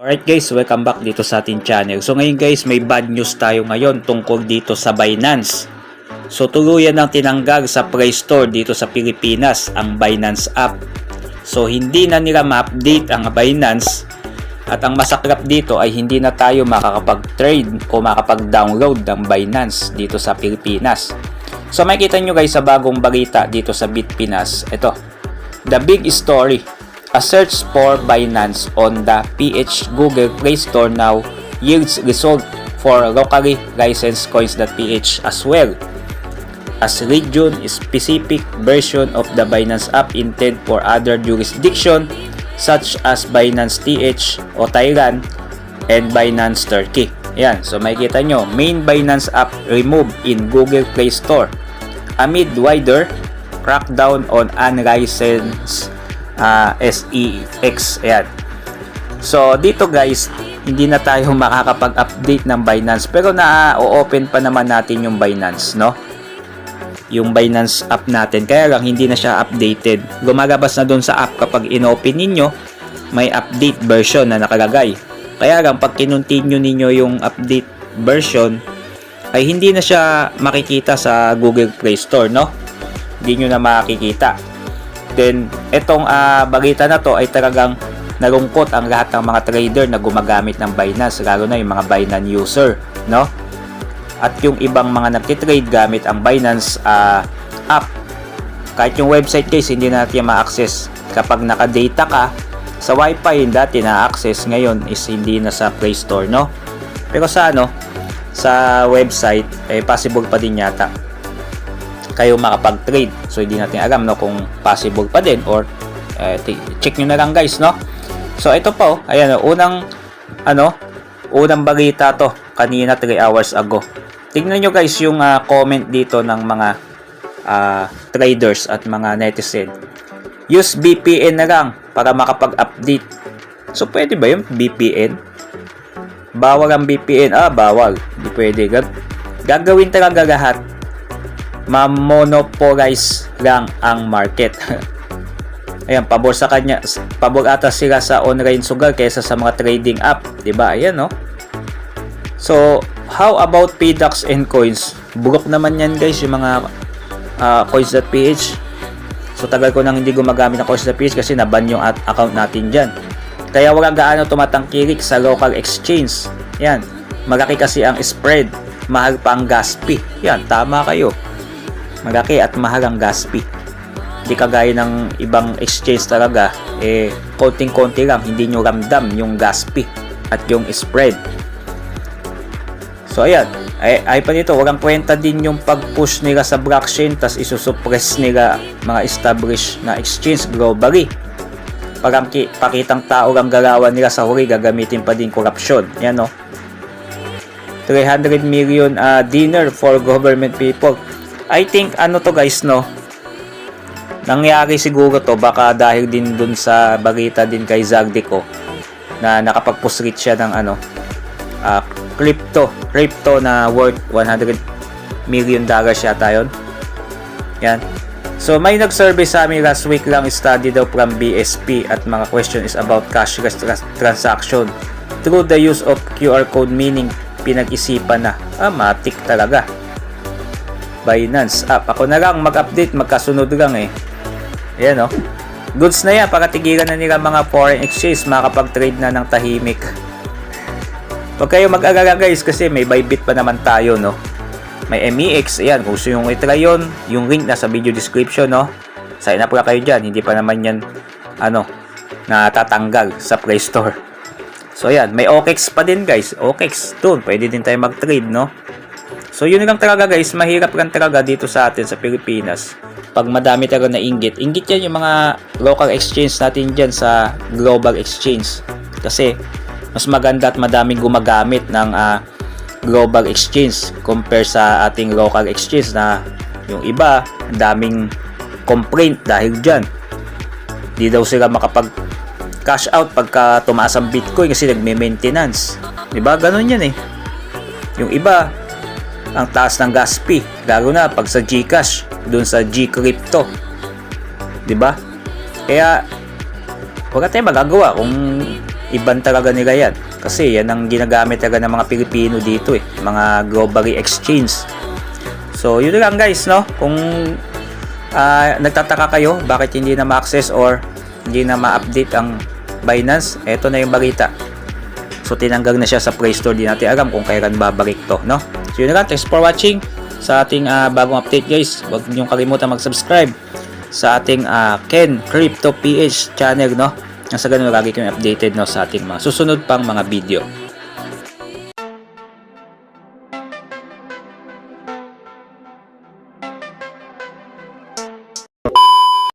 Alright guys, welcome back dito sa ating channel. So ngayon guys, may bad news tayo ngayon tungkol dito sa Binance. So tuluyan ng tinanggal sa Play Store dito sa Pilipinas ang Binance app. So hindi na nila ma-update ang Binance at ang masaklap dito ay hindi na tayo makakapag-trade o makakapag-download ng Binance dito sa Pilipinas. So makikita nyo guys sa bagong balita dito sa Bitpinas. Ito, the big story. A search for Binance on the PH Google Play Store now yields result for locally licensed coins.ph as well as region-specific version of the Binance app intended for other jurisdictions such as Binance TH o Thailand and Binance Turkey. Ayan, so makikita nyo, main Binance app removed in Google Play Store amid wider crackdown on unlicensed SEX. Ayan. So dito guys, hindi na tayo makakapag-update ng Binance pero na-open pa naman natin yung Binance, no? Yung Binance app natin. Kaya lang hindi na siya updated. Lumalabas na doon sa app kapag in-open ninyo, may update version na nakalagay. Kaya lang pag kinontinue ninyo yung update version ay hindi na siya makikita sa Google Play Store, no? Hindi nyo na makikita. Then, itong balita na to ay talagang nalungkot ang lahat ng mga trader na gumagamit ng Binance, lalo na yung mga Binance user, no? At yung ibang mga nagtitrade gamit ang Binance app. Kahit yung website guys, hindi natin ma-access. Kapag naka-data ka sa Wi-Fi, yung dati na-access, ngayon is hindi na sa Play Store, no? Pero sa sa website, possible pa din yata kayo makapag-trade. So hindi natin alam no kung possible pa din or check nyo na lang guys, no. So ito po, ayan, unang balita to kanina 3 hours ago. Tingnan nyo guys yung comment dito ng mga traders at mga netizen. Use VPN na lang para makapag-update. So pwede ba yung VPN? Bawal ang VPN. Bawal. Hindi pwede. Gagawin talaga lahat, ma-monopolize lang ang market. Ayan, pabor sa kanya, pabor ata sila sa online sugal kaysa sa mga trading app, 'di ba? Ayan, no. So, how about PDAX and coins? Bugok naman 'yan, guys, yung mga coins.ph. So, tagal ko nang hindi gumagamit ng coins.ph kasi naban yung account natin diyan. Kaya wala gaano tumatangkilik sa local exchange. Ayan, malaki kasi ang spread, mahal pa ang gas fee. Yan, tama kayo. Malaki at mahal ang gas fee. Hindi kagaya ng ibang exchange talaga, konting-konti lang, hindi nyo ramdam yung gas fee at yung spread. So ayan, ay pa nito, walang kwenta din yung pag-push nila sa blockchain tas isusuppress nila mga established na exchange globally. Parang pakitang tao lang galawan nila sa huli, gagamitin pa din corruption. Yan, no? 300 million dinner for government people. I think to guys, no, nangyari siguro to baka dahil din dun sa balita din kay Zagdico na nakapag-push siya ng crypto na worth 100 million dollars yata yun. Yan. So may nag-survey sa amin last week lang, study daw from BSP at mga question is about cashless transaction through the use of QR code, meaning pinag-isipan na. Matik talaga. Binance app. Ako na lang mag-update, magkasunod lang Ayan, no. Goods na yan, para tigilan na nila mga foreign exchange, makapag-trade na ng tahimik. Huwag kayo mag-alala guys kasi may Bybit pa naman tayo, no. May MEX, ayan, kung gusto yung itry yun, yung link nasa video description, no. Sign up lang kayo dyan, hindi pa naman yan natatanggal sa Play Store. So ayan, may OKEX pa din guys, OKEX, doon, pwede din tayo mag-trade, no. So yun lang talaga guys, mahirap lang talaga dito sa atin sa Pilipinas. Pag madami talaga na inggit yan yung mga local exchange natin dyan sa global exchange. Kasi mas maganda at madaming gumagamit ng global exchange compare sa ating local exchange na yung iba, ang daming complaint dahil dyan. Di daw sila makapag cash out pagka tumaas ang Bitcoin kasi nagme-maintenance. Diba? Ganun yan Yung iba, ang taas ng gas fee, lalo na pag sa GCash, dun sa Gcrypto. 'Di ba? Kaya wala tayong magagawa kung iban talaga nila yan. Kasi yan ang ginagamit talaga ng mga Pilipino dito mga globally exchange. So yun lang guys, no? Kung nagtataka kayo bakit hindi na ma-access or hindi na ma-update ang Binance, eto na yung balita. So tinanggal na siya sa Play Store, di natin alam kung kailan babalik to, no? So yun lang, thanks for watching sa ating bagong update guys. Huwag niyong kalimutan mag-subscribe sa ating Ken Crypto PH channel, no? Nang sa ganun lagi kami updated, no, sa ating mga susunod pang mga video.